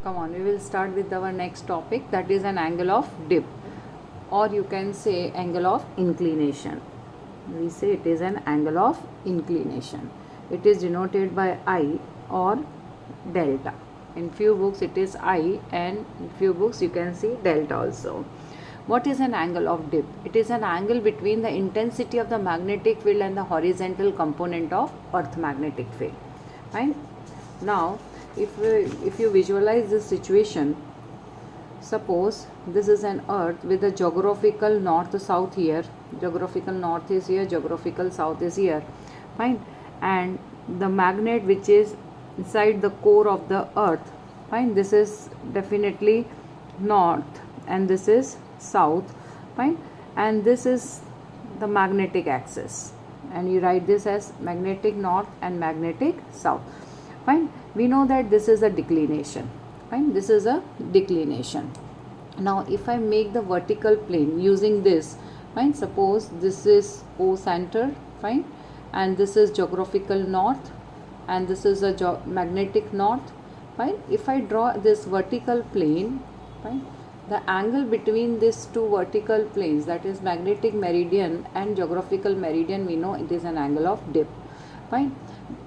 come on, we will start with our next topic, that is an angle of dip, or you can say angle of inclination. We say it is an angle of inclination. It is denoted by I or delta. In few books it is I, and in few books you can see delta also. What is an angle of dip? It is an angle between the intensity of the magnetic field and the horizontal component of earth magnetic field. Right? Now, if you visualize this situation, suppose this is an earth with a geographical north-south here. Geographical north is here, geographical south is here. Fine. And the magnet which is inside the core of the earth, fine, this is definitely north and this is south, fine, and this is the magnetic axis, and you write this as magnetic north and magnetic south, fine. We know that this is a declination, fine, this is a declination. Now if I make the vertical plane using this, fine, suppose this is O center, fine, and this is geographical north and this is a magnetic north, fine. If I draw this vertical plane, fine, the angle between these two vertical planes, that is magnetic meridian and geographical meridian, we know it is an angle of dip, fine,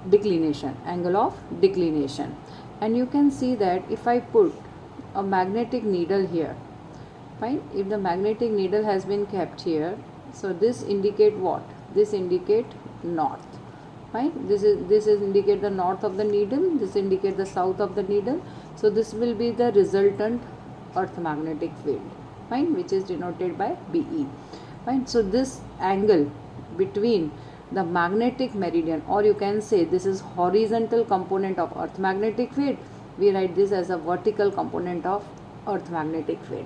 declination, angle of declination. And you can see that if I put a magnetic needle here, fine, if the magnetic needle has been kept here, so this indicate what? This indicate north, fine. This is indicate the north of the needle, this indicate the south of the needle. So this will be the resultant earth magnetic field, fine, which is denoted by BE, fine. So this angle between the magnetic meridian, or you can say this is horizontal component of earth magnetic field, we write this as a vertical component of earth magnetic field.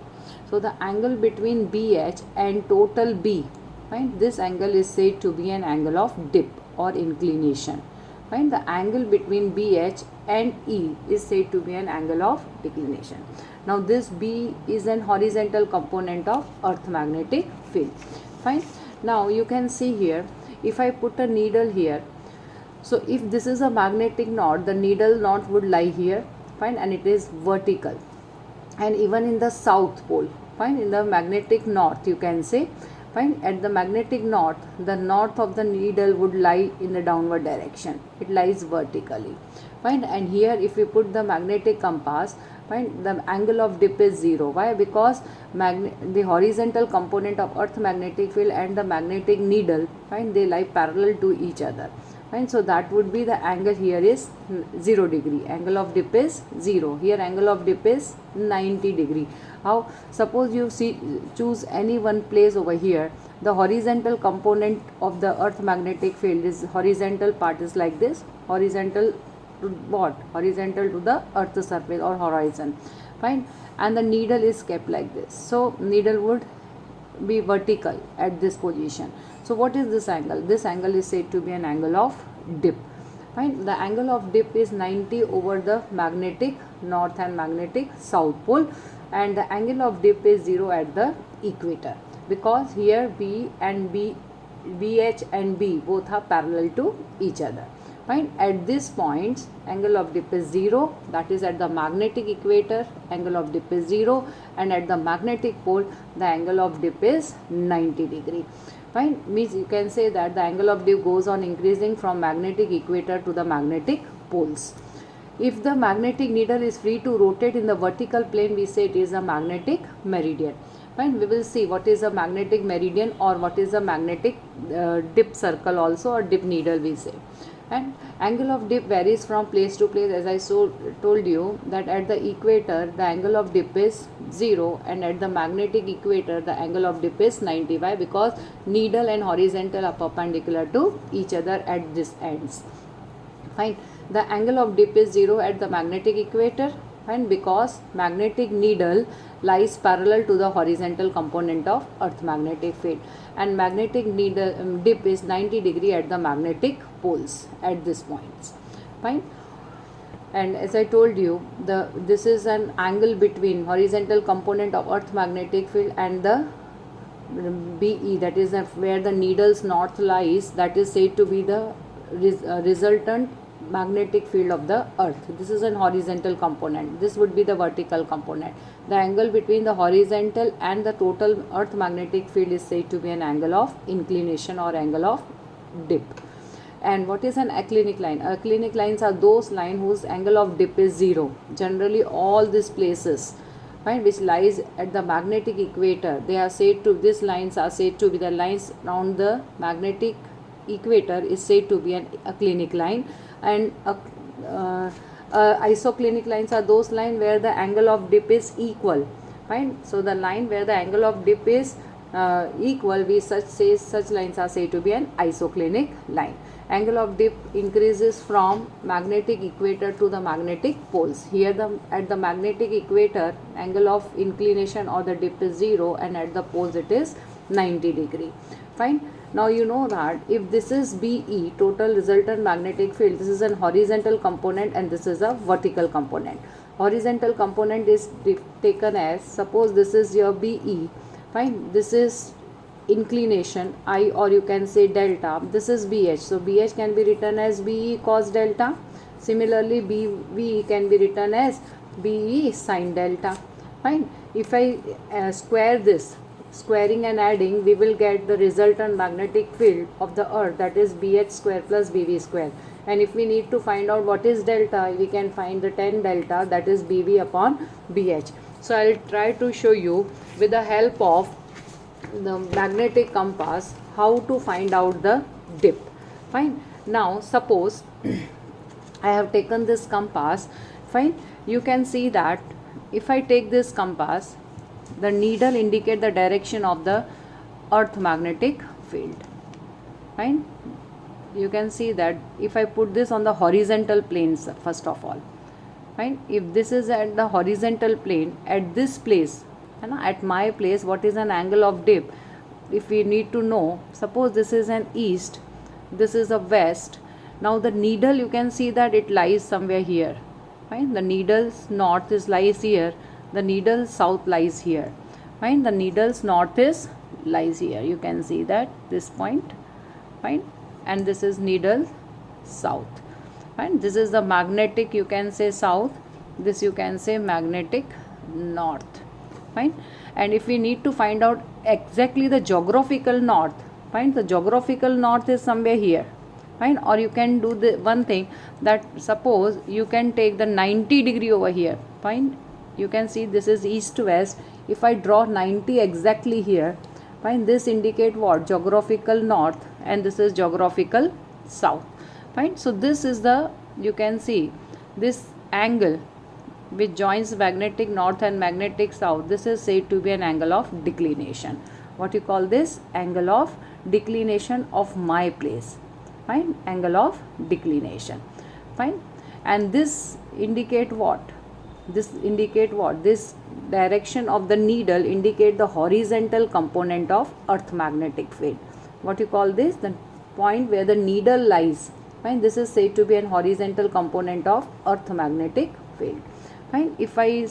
So the angle between BH and total B, fine, this angle is said to be an angle of dip or inclination, fine. The angle between BH and E is said to be an angle of declination. Now this B is an horizontal component of earth magnetic field, fine. Now you can see here, if I put a needle here, so if this is a magnetic north, the needle north would lie here, fine, and it is vertical. And even in the south pole, fine, in the magnetic north you can say, fine, at the magnetic north, the north of the needle would lie in the downward direction, it lies vertically, fine. And here if we put the magnetic compass, fine, the angle of dip is 0. Why? Because the horizontal component of earth magnetic field and the magnetic needle, fine, they lie parallel to each other, fine. So that would be the angle here is 0 degree, angle of dip is 0. Here angle of dip is 90 degree. How? Suppose you choose any one place over here, the horizontal component of the earth magnetic field is horizontal part is like this, horizontal to what? Horizontal to the earth surface or horizon, fine, and the needle is kept like this, so needle would be vertical at this position. So what is this angle? This angle is said to be an angle of dip, fine. The angle of dip is 90 over the magnetic north and magnetic south pole, and the angle of dip is 0 at the equator, because here BH and B both are parallel to each other, fine. At this point angle of dip is 0, that is at the magnetic equator angle of dip is 0, and at the magnetic pole the angle of dip is 90 degree, fine. Means you can say that the angle of dip goes on increasing from magnetic equator to the magnetic poles. If the magnetic needle is free to rotate in the vertical plane, we say it is a magnetic meridian, fine. We will see what is a magnetic meridian or what is a magnetic dip circle also, or dip needle we say. And angle of dip varies from place to place, as I told you that at the equator the angle of dip is 0, and at the magnetic equator the angle of dip is 90. Why? Because needle and horizontal are perpendicular to each other at this ends, fine. The angle of dip is 0 at the magnetic equator, fine, because magnetic needle lies parallel to the horizontal component of earth magnetic field, and magnetic needle dip is 90 degree at the magnetic poles at this points, fine. And as I told you, this is an angle between horizontal component of earth magnetic field and the BE, that is where the needle's north lies, that is said to be the resultant magnetic field of the earth. This is an horizontal component. This would be the vertical component. The angle between the horizontal and the total earth magnetic field is said to be an angle of inclination or angle of dip. And what is an aclinic line? Aclinic lines are those lines whose angle of dip is 0. Generally all these places, right, which lies at the magnetic equator, they are said to, these lines are said to be the lines around the magnetic equator is said to be an aclinic line. And isoclinic lines are those lines where the angle of dip is equal, right? So the line where the angle of dip is equal, we such lines are said to be an isoclinic line. Angle of dip increases from magnetic equator to the magnetic poles. Here at the magnetic equator, angle of inclination or the dip is 0, and at the poles it is 90 degree. Fine. Now you know that if this is BE, total resultant magnetic field, this is an horizontal component and this is a vertical component. Horizontal component is taken as, suppose this is your BE, fine, this is inclination I, or you can say delta, this is BH. So BH can be written as BE cos delta. Similarly BE can be written as BE sin delta. Fine. If I square this, squaring and adding, we will get the resultant magnetic field of the earth, that is BH square plus BV square. And if we need to find out what is delta, we can find the tan delta, that is BV upon BH. So I will try to show you with the help of the magnetic compass how to find out the dip. Fine. Now suppose I have taken this compass. Fine. You can see that if I take this compass, the needle indicate the direction of the earth magnetic field. Fine. You can see that if I put this on the horizontal planes, first of all, fine, if this is at the horizontal plane, at this place, at my place, what is an angle of dip? If we need to know, suppose this is an east, this is a west. Now the needle, you can see that it lies somewhere here. Fine. The needle's north is lies here. The needle south lies here. Fine. The needle's north is lies here. You can see that this point. Fine. And this is needle south. Fine. This is the magnetic, you can say south. This you can say magnetic north. Fine. And if we need to find out exactly the geographical north, fine, the geographical north is somewhere here. Fine. Or you can do the one thing, that suppose you can take the 90 degree over here. Fine. You can see this is east to west. If I draw 90 exactly here, fine, this indicate what? Geographical north, and this is geographical south. Fine. So this is the, you can see this angle which joins magnetic north and magnetic south, this is said to be an angle of declination. What you call this? Angle of declination of my place. Fine. Angle of declination. Fine. And this indicate what? This indicate what? This direction of the needle indicate the horizontal component of earth magnetic field. What you call this? The point where the needle lies. Fine. This is said to be an horizontal component of earth magnetic field. Fine. If I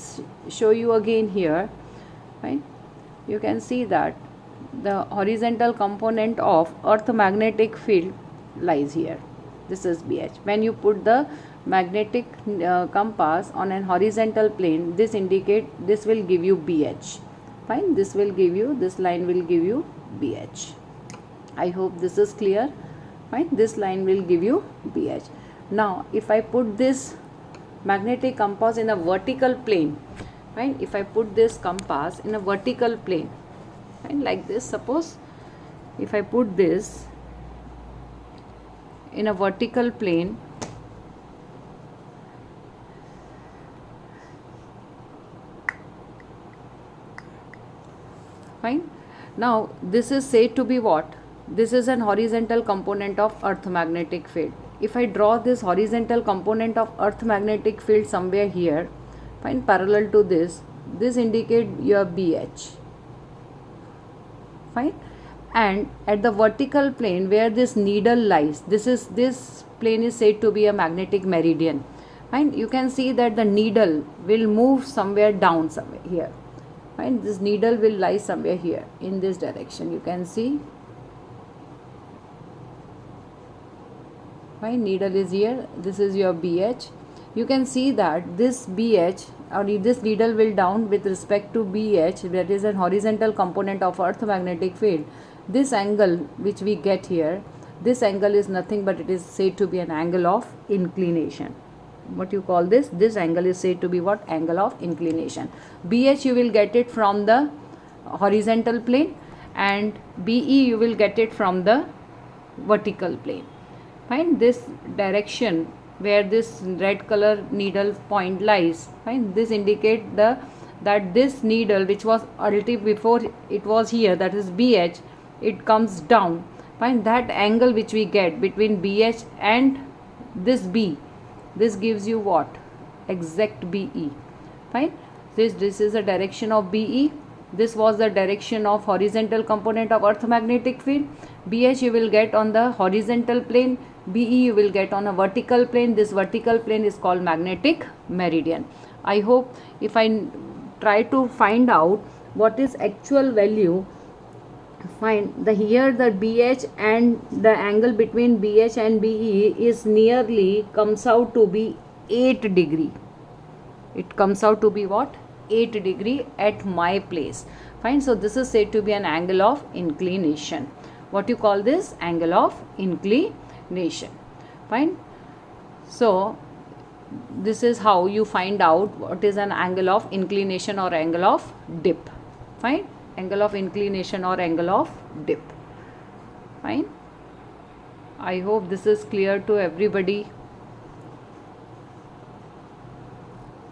show you again here, fine, you can see that the horizontal component of earth magnetic field lies here. This is BH. When you put the magnetic compass on an horizontal plane, this indicate, this will give you BH. Fine. This will give you, this line will give you BH. I hope this is clear. Fine. This line will give you BH. Now if I put this magnetic compass in a vertical plane, fine, if I put this compass in a vertical plane, fine, like this, suppose if I put this in a vertical plane, fine, now this is said to be what? This is an horizontal component of earth magnetic field. If I draw this horizontal component of earth magnetic field somewhere here, fine, parallel to this, this indicate your BH. Fine. And at the vertical plane where this needle lies, this plane is said to be a magnetic meridian. Fine. You can see that the needle will move somewhere down, somewhere here. Fine. This needle will lie somewhere here in this direction. You can see. Fine, needle is here, this is your BH. You can see that this BH or this needle will down with respect to BH, that is a horizontal component of earth magnetic field. This angle which we get here, this angle is nothing but it is said to be an angle of inclination. What you call this? This angle is said to be what? Angle of inclination. BH you will get it from the horizontal plane, and BE you will get it from the vertical plane. Fine, this direction where this red color needle point lies, fine, this indicate that this needle which was before it was here, that is BH, it comes down. Fine, that angle which we get between BH and this B, this gives you what? Exact BE. Fine, this is the direction of BE. This was the direction of horizontal component of earth magnetic field. BH you will get on the horizontal plane, BE you will get on a vertical plane. This vertical plane is called magnetic meridian. I hope if I try to find out what is actual value, find the here the BH and the angle between BH and BE is nearly comes out to be 8 degree. It comes out to be what? 8 degree at my place. Fine, so this is said to be an angle of inclination. What you call this? Angle of inclination. Fine, so this is how you find out what is an angle of inclination or angle of dip. Fine, angle of inclination or angle of dip. Fine, I hope this is clear to everybody.